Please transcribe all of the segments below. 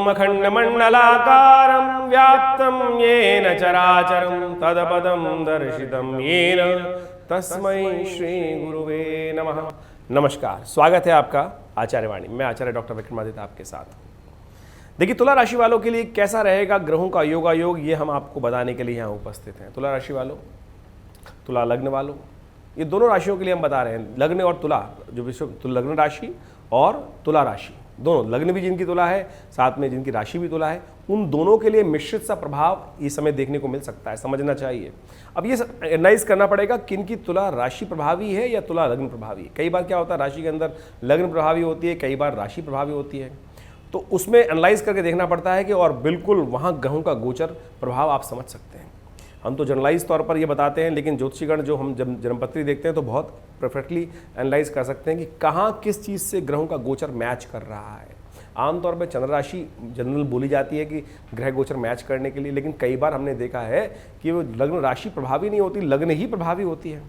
व्योमम् अखण्डमण्डलाकारं व्याप्तं येन चराचरं तत्पदं दर्शितं येन तस्मै श्री गुरुवे नमः। नमस्कार, स्वागत है आपका आचार्यवाणी। मैं आचार्य डॉक्टर विक्रमादित्य आपके साथ। देखिए, तुला राशि वालों के लिए कैसा रहेगा ग्रहों का योगायोग, ये हम आपको बताने के लिए यहाँ उपस्थित हैं। तुला राशि वालों, तुला लग्न वालों, ये दोनों राशियों के लिए हम बता रहे हैं। लग्न और तुला, जो विश्व लग्न राशि और तुला राशि, दोनों, लग्न भी जिनकी तुला है, साथ में जिनकी राशि भी तुला है, उन दोनों के लिए मिश्रित सा प्रभाव इस समय देखने को मिल सकता है, समझना चाहिए। अब ये एनालाइज करना पड़ेगा किनकी तुला राशि प्रभावी है या तुला लग्न प्रभावी है। कई बार क्या होता है, राशि के अंदर लग्न प्रभावी होती है, कई बार राशि प्रभावी होती है, तो उसमें एनालाइज करके देखना पड़ता है कि, और बिल्कुल वहाँ ग्रहों का गोचर प्रभाव आप समझ सकते हैं। हम तो जनरलाइज तौर पर ये बताते हैं, लेकिन ज्योतिषीगण जो हम जब जन्मपत्री देखते हैं तो बहुत परफेक्टली एनालाइज कर सकते हैं कि कहाँ किस चीज़ से ग्रहों का गोचर मैच कर रहा है। आमतौर पर चंद्र राशि जनरल बोली जाती है कि ग्रह गोचर मैच करने के लिए, लेकिन कई बार हमने देखा है कि वो लग्न राशि प्रभावी नहीं होती, लग्न ही प्रभावी होती है।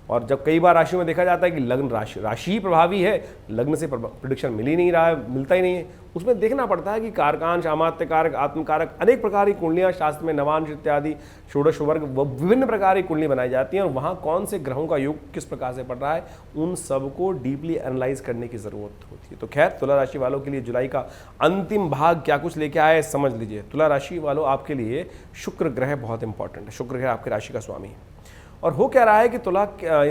और जब कई बार राशियों में देखा जाता है कि लग्न राशि ही प्रभावी है, लग्न से प्रेडिक्शन मिल ही नहीं रहा है, मिलता ही नहीं है, उसमें देखना पड़ता है कि कारकांश, अमात्य कारक, आत्मकारक, अनेक प्रकार की कुंडलियाँ शास्त्र में नवांश इत्यादि षोडश वर्ग विभिन्न प्रकार की कुंडली बनाई जाती हैं, और वहाँ कौन से ग्रहों का योग किस प्रकार से पड़ रहा है, उन सबको डीपली एनालाइज करने की ज़रूरत होती है। तो खैर, तुला राशि वालों के लिए जुलाई का अंतिम भाग क्या कुछ लेके आया है, समझ लीजिए। तुला राशि वालों, आपके लिए शुक्र ग्रह बहुत इंपॉर्टेंट है। शुक्र ग्रह आपकी राशि का स्वामी है, और हो क्या रहा है कि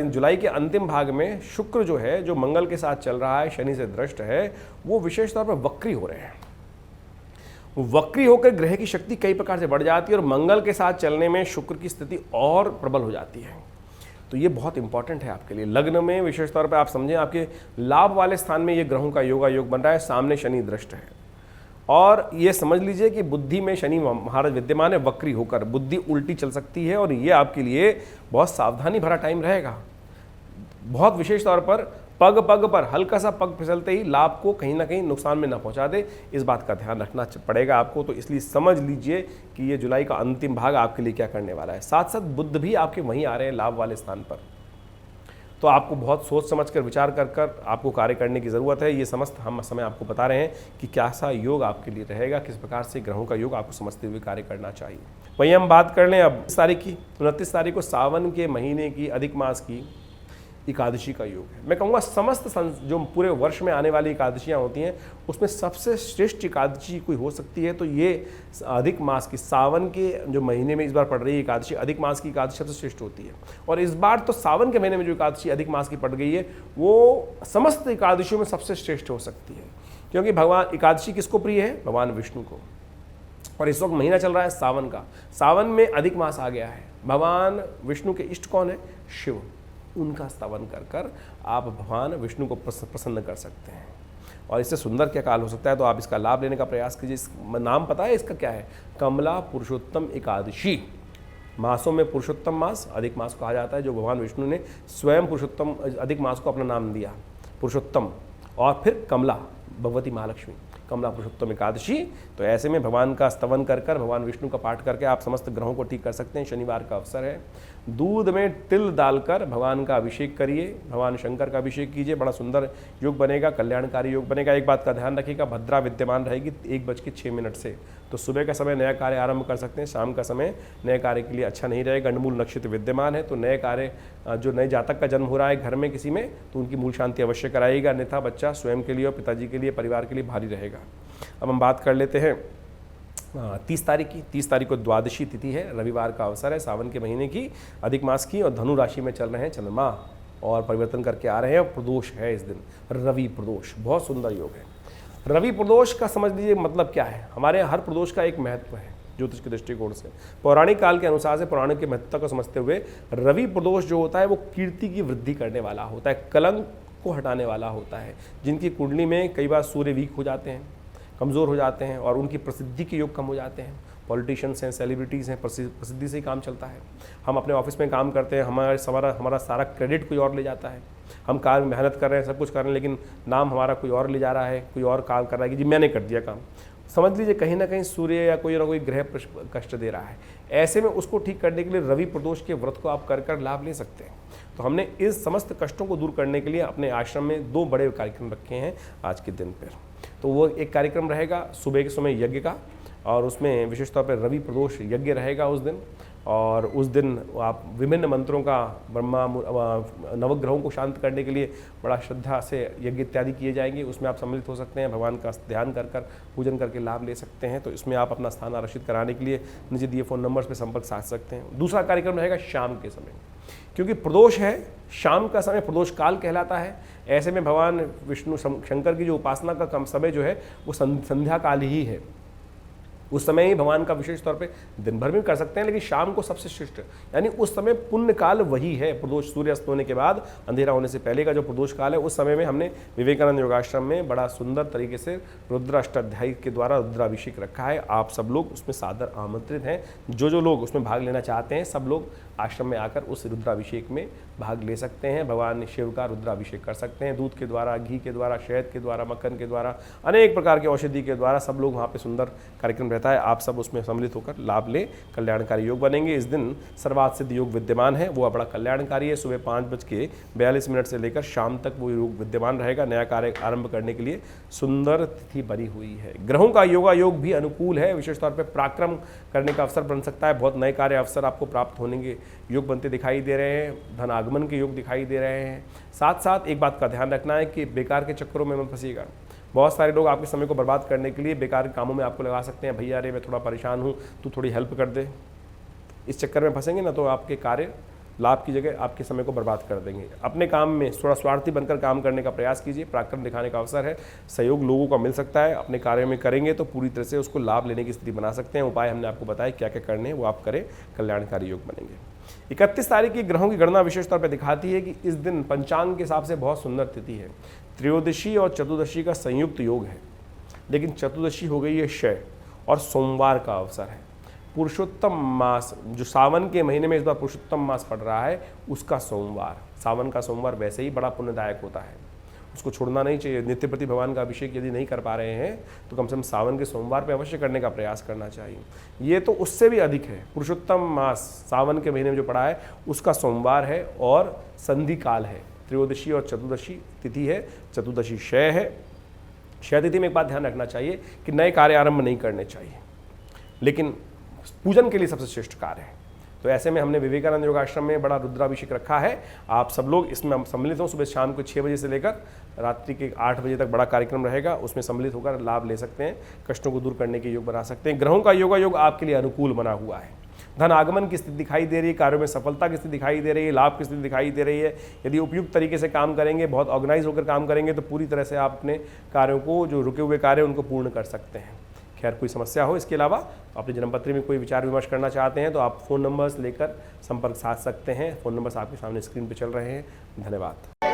जुलाई के अंतिम भाग में शुक्र जो है, जो मंगल के साथ चल रहा है, शनि से दृष्ट है, वो विशेष तौर पर वक्री हो रहे हैं। वक्री होकर ग्रह की शक्ति कई प्रकार से बढ़ जाती है, और मंगल के साथ चलने में शुक्र की स्थिति और प्रबल हो जाती है। तो ये बहुत इंपॉर्टेंट है आपके लिए। लग्न में विशेष तौर पर आप समझें, आपके लाभ वाले स्थान में ये ग्रहों का योग बन रहा है, सामने शनि दृष्ट है, और ये समझ लीजिए कि बुद्धि में शनि महाराज विद्यमान है, वक्री होकर बुद्धि उल्टी चल सकती है, और ये आपके लिए बहुत सावधानी भरा टाइम रहेगा। बहुत विशेष तौर पर पग पर हल्का सा पग फिसलते ही लाभ को कहीं ना कहीं नुकसान में ना पहुंचा दे, इस बात का ध्यान रखना पड़ेगा आपको। तो इसलिए समझ लीजिए कि ये जुलाई का अंतिम भाग आपके लिए क्या करने वाला है। साथ साथ बुध भी आपके वहीं आ रहे हैं लाभ वाले स्थान पर, तो आपको बहुत सोच समझ कर, विचार कर आपको कार्य करने की ज़रूरत है। ये समस्त हम समय आपको बता रहे हैं कि क्या सा योग आपके लिए रहेगा, किस प्रकार से ग्रहों का योग आपको समझते हुए कार्य करना चाहिए। वहीं हम बात कर लें अब इस तारीख की, 29 तारीख को सावन के महीने की अधिक मास की एकादशी का योग है। मैं कहूँगा समस्त जो पूरे वर्ष में आने वाली एकादशियाँ होती हैं, उसमें सबसे श्रेष्ठ एकादशी कोई हो सकती है तो ये अधिक मास की, सावन के जो महीने में इस बार पड़ रही है एकादशी, अधिक मास की एकादशी सबसे श्रेष्ठ होती है। और इस बार तो सावन के महीने में जो एकादशी अधिक मास की पड़ गई है, वो समस्त एकादशियों में सबसे श्रेष्ठ हो सकती है, क्योंकि भगवान एकादशी किसको प्रिय है, भगवान विष्णु को। और इस वक्त महीना चल रहा है सावन का, सावन में अधिक मास आ गया है। भगवान विष्णु के इष्ट कौन है, शिव, उनका स्तवन कर आप भगवान विष्णु को प्रसन्न कर सकते हैं। और इससे सुंदर क्या काल हो सकता है, तो आप इसका लाभ लेने का प्रयास कीजिए। नाम पता है इसका क्या है, कमला पुरुषोत्तम एकादशी। मासों में पुरुषोत्तम मास अधिक मास कहा जाता है, जो भगवान विष्णु ने स्वयं पुरुषोत्तम अधिक मास को अपना नाम दिया, पुरुषोत्तम, और फिर कमला भगवती महालक्ष्मी, कमला पुरुषोत्तम एकादशी। तो ऐसे में भगवान का स्तवन कर भगवान विष्णु का पाठ करके आप समस्त ग्रहों को ठीक कर सकते हैं। शनिवार का अवसर है, दूध में तिल डालकर भगवान का अभिषेक करिए, भगवान शंकर का अभिषेक कीजिए, बड़ा सुंदर योग बनेगा, कल्याणकारी योग बनेगा। एक बात का ध्यान रखिएगा, भद्रा विद्यमान रहेगी 1:06 से, तो सुबह का समय नया कार्य आरंभ कर सकते हैं, शाम का समय नए कार्य के लिए अच्छा नहीं रहेगा। गंडमूल नक्षत्र विद्यमान है, तो नए कार्य, जो नए जातक का जन्म हो रहा है घर में किसी में, तो उनकी मूल शांति अवश्य कराइएगा, अन्यथा बच्चा स्वयं के लिए और पिताजी के लिए, परिवार के लिए भारी रहेगा। अब हम बात कर लेते हैं 30 तारीख की। 30 तारीख को द्वादशी तिथि है, रविवार का अवसर है, सावन के महीने की, अधिक मास की, और धनु राशि में चल रहे हैं चंद्रमा, और परिवर्तन करके आ रहे हैं, और प्रदोष है इस दिन, रवि प्रदोष, बहुत सुंदर योग है। रवि प्रदोष का समझ लीजिए मतलब क्या है, हमारे हर प्रदोष का एक महत्व है ज्योतिष के दृष्टिकोण से। पौराणिक काल के अनुसार से, पौराणिक के महत्व को समझते हुए, रवि प्रदोष जो होता है वो कीर्ति की वृद्धि करने वाला होता है, कलंक को हटाने वाला होता है। जिनकी कुंडली में कई बार सूर्य वीक हो जाते हैं, कमज़ोर हो जाते हैं, और उनकी प्रसिद्धि के योग कम हो जाते हैं, पॉलिटिशियंस हैं, सेलिब्रिटीज़ हैं, प्रसिद्धि से ही काम चलता है। हम अपने ऑफिस में काम करते हैं, हमारा सारा क्रेडिट कोई और ले जाता है, हम काम में मेहनत कर रहे हैं, सब कुछ कर रहे हैं, लेकिन नाम हमारा कोई और ले जा रहा है, कोई और काम कर रहा है कि जी मैंने कर दिया काम। समझ लीजिए कहीं ना कहीं सूर्य या कोई ना कोई ग्रह कष्ट दे रहा है। ऐसे में उसको ठीक करने के लिए रवि प्रदोष के व्रत को आप कर लाभ ले सकते हैं। तो हमने इस समस्त कष्टों को दूर करने के लिए अपने आश्रम में 2 बड़े कार्यक्रम रखे हैं आज के दिन पर। तो वो एक कार्यक्रम रहेगा सुबह के समय यज्ञ का, और उसमें विशेष तौर पर रवि प्रदोष यज्ञ रहेगा उस दिन। और उस दिन आप विभिन्न मंत्रों का ब्रह्मा नवग्रहों को शांत करने के लिए बड़ा श्रद्धा से यज्ञ इत्यादि किए जाएंगे, उसमें आप सम्मिलित हो सकते हैं, भगवान का ध्यान कर पूजन करके लाभ ले सकते हैं। तो इसमें आप अपना स्थान आरक्षित कराने के लिए नीचे दिए फ़ोन नंबर्स पर संपर्क साध सकते हैं। दूसरा कार्यक्रम रहेगा शाम के समय, क्योंकि प्रदोष है, शाम का समय प्रदोष काल कहलाता है। ऐसे में भगवान विष्णु शंकर की जो उपासना का कम समय जो है वो संध्या काल ही है। उस समय ही भगवान का विशेष तौर पे दिन भर में कर सकते हैं, लेकिन शाम को सबसे श्रेष्ठ, यानी उस समय पुण्य काल वही है। प्रदोष सूर्य अस्त होने के बाद अंधेरा होने से पहले का जो प्रदोष काल है, उस समय में हमने विवेकानंद योगाश्रम में बड़ा सुंदर तरीके से रुद्र अष्टाध्यायी के द्वारा रुद्राभिषेक रखा है। आप सब लोग उसमें सादर आमंत्रित हैं। जो लोग उसमें भाग लेना चाहते हैं, सब लोग आश्रम में आकर उस रुद्राभिषेक में भाग ले सकते हैं। भगवान शिव का रुद्राभिषेक कर सकते हैं, दूध के द्वारा, घी के द्वारा, शहद के द्वारा, मक्खन के द्वारा, अनेक प्रकार की औषधि के द्वारा सब लोग वहाँ पे सुंदर कार्यक्रम रहता है। आप सब उसमें सम्मिलित होकर लाभ लें, कल्याणकारी योग बनेंगे। इस दिन सर्वार्थ सिद्ध योग विद्यमान है, वो बड़ा कल्याणकारी है। सुबह 5:42 से लेकर शाम तक वो योग विद्यमान रहेगा। नया कार्य आरंभ करने के लिए सुंदर तिथि बनी हुई है। ग्रहों का योगा योग भी अनुकूल है, विशेष तौर पर पराक्रम करने का अवसर बन सकता है। बहुत नए कार्य अवसर आपको प्राप्त होने योग बनते दिखाई दे रहे हैं। धन आगमन के योग दिखाई दे रहे हैं। साथ साथ एक बात का ध्यान रखना है कि बेकार के चक्करों में मत फंसिएगा। बहुत सारे लोग आपके समय को बर्बाद करने के लिए बेकार के कामों में आपको लगा सकते हैं। भैया अरे मैं थोड़ा परेशान हूँ, तू थोड़ी हेल्प कर दे। इस चक्कर में फंसेंगे ना तो आपके कार्य लाभ की जगह आपके समय को बर्बाद कर देंगे। अपने काम में थोड़ा स्वार्थी बनकर काम करने का प्रयास कीजिए। पराक्रम दिखाने का अवसर है, सहयोग लोगों का मिल सकता है। अपने कार्य में करेंगे तो पूरी तरह से उसको लाभ लेने की स्थिति बना सकते हैं। उपाय हमने आपको बताया क्या क्या करने हैं, वो आप करें, कल्याणकारी योग बनेंगे। 31 तारीख की ग्रहों की गणना विशेष तौर पर दिखाती है कि इस दिन पंचांग के हिसाब से बहुत सुंदर तिथि है। त्रयोदशी और चतुर्दशी का संयुक्त योग है, लेकिन चतुर्दशी हो गई है क्षय और सोमवार का अवसर है। पुरुषोत्तम मास जो सावन के महीने में इस बार पुरुषोत्तम मास पड़ रहा है, उसका सोमवार, सावन का सोमवार वैसे ही बड़ा पुण्यदायक होता है, उसको छोड़ना नहीं चाहिए। नित्य प्रति भगवान का अभिषेक यदि नहीं कर पा रहे हैं तो कम से कम सावन के सोमवार पे अवश्य करने का प्रयास करना चाहिए। ये तो उससे भी अधिक है। पुरुषोत्तम मास सावन के महीने में जो पड़ा है उसका सोमवार है और संधि काल है। त्रयोदशी और चतुर्दशी तिथि है, चतुर्दशी क्षय है। क्षय तिथि में एक बात ध्यान रखना चाहिए कि नए कार्य आरंभ नहीं करने चाहिए, लेकिन पूजन के लिए सबसे श्रेष्ठ कार्य है। तो ऐसे में हमने विवेकानंद योगाश्रम में बड़ा रुद्राभिषेक रखा है। आप सब लोग इसमें सम्मिलित हों। सुबह शाम को 6 बजे से लेकर रात्रि के 8 बजे तक बड़ा कार्यक्रम रहेगा, उसमें सम्मिलित होकर लाभ ले सकते हैं, कष्टों को दूर करने के योग बना सकते हैं। ग्रहों का योग आपके लिए अनुकूल बना हुआ है। धन आगमन की स्थिति दिखाई दे रही है, कार्यों में सफलता की स्थिति दिखाई दे रही है, लाभ की स्थिति दिखाई दे रही है। यदि उपयुक्त तरीके से काम करेंगे, बहुत ऑर्गेनाइज होकर काम करेंगे तो पूरी तरह से आप अपने कार्यों को, जो रुके हुए कार्य उनको पूर्ण कर सकते हैं। खैर, कोई समस्या हो इसके अलावा अपनी जन्मपत्री में कोई विचार विमर्श करना चाहते हैं तो आप फ़ोन नंबर्स लेकर संपर्क साध सकते हैं। फ़ोन नंबर्स आपके सामने स्क्रीन पर चल रहे हैं। धन्यवाद।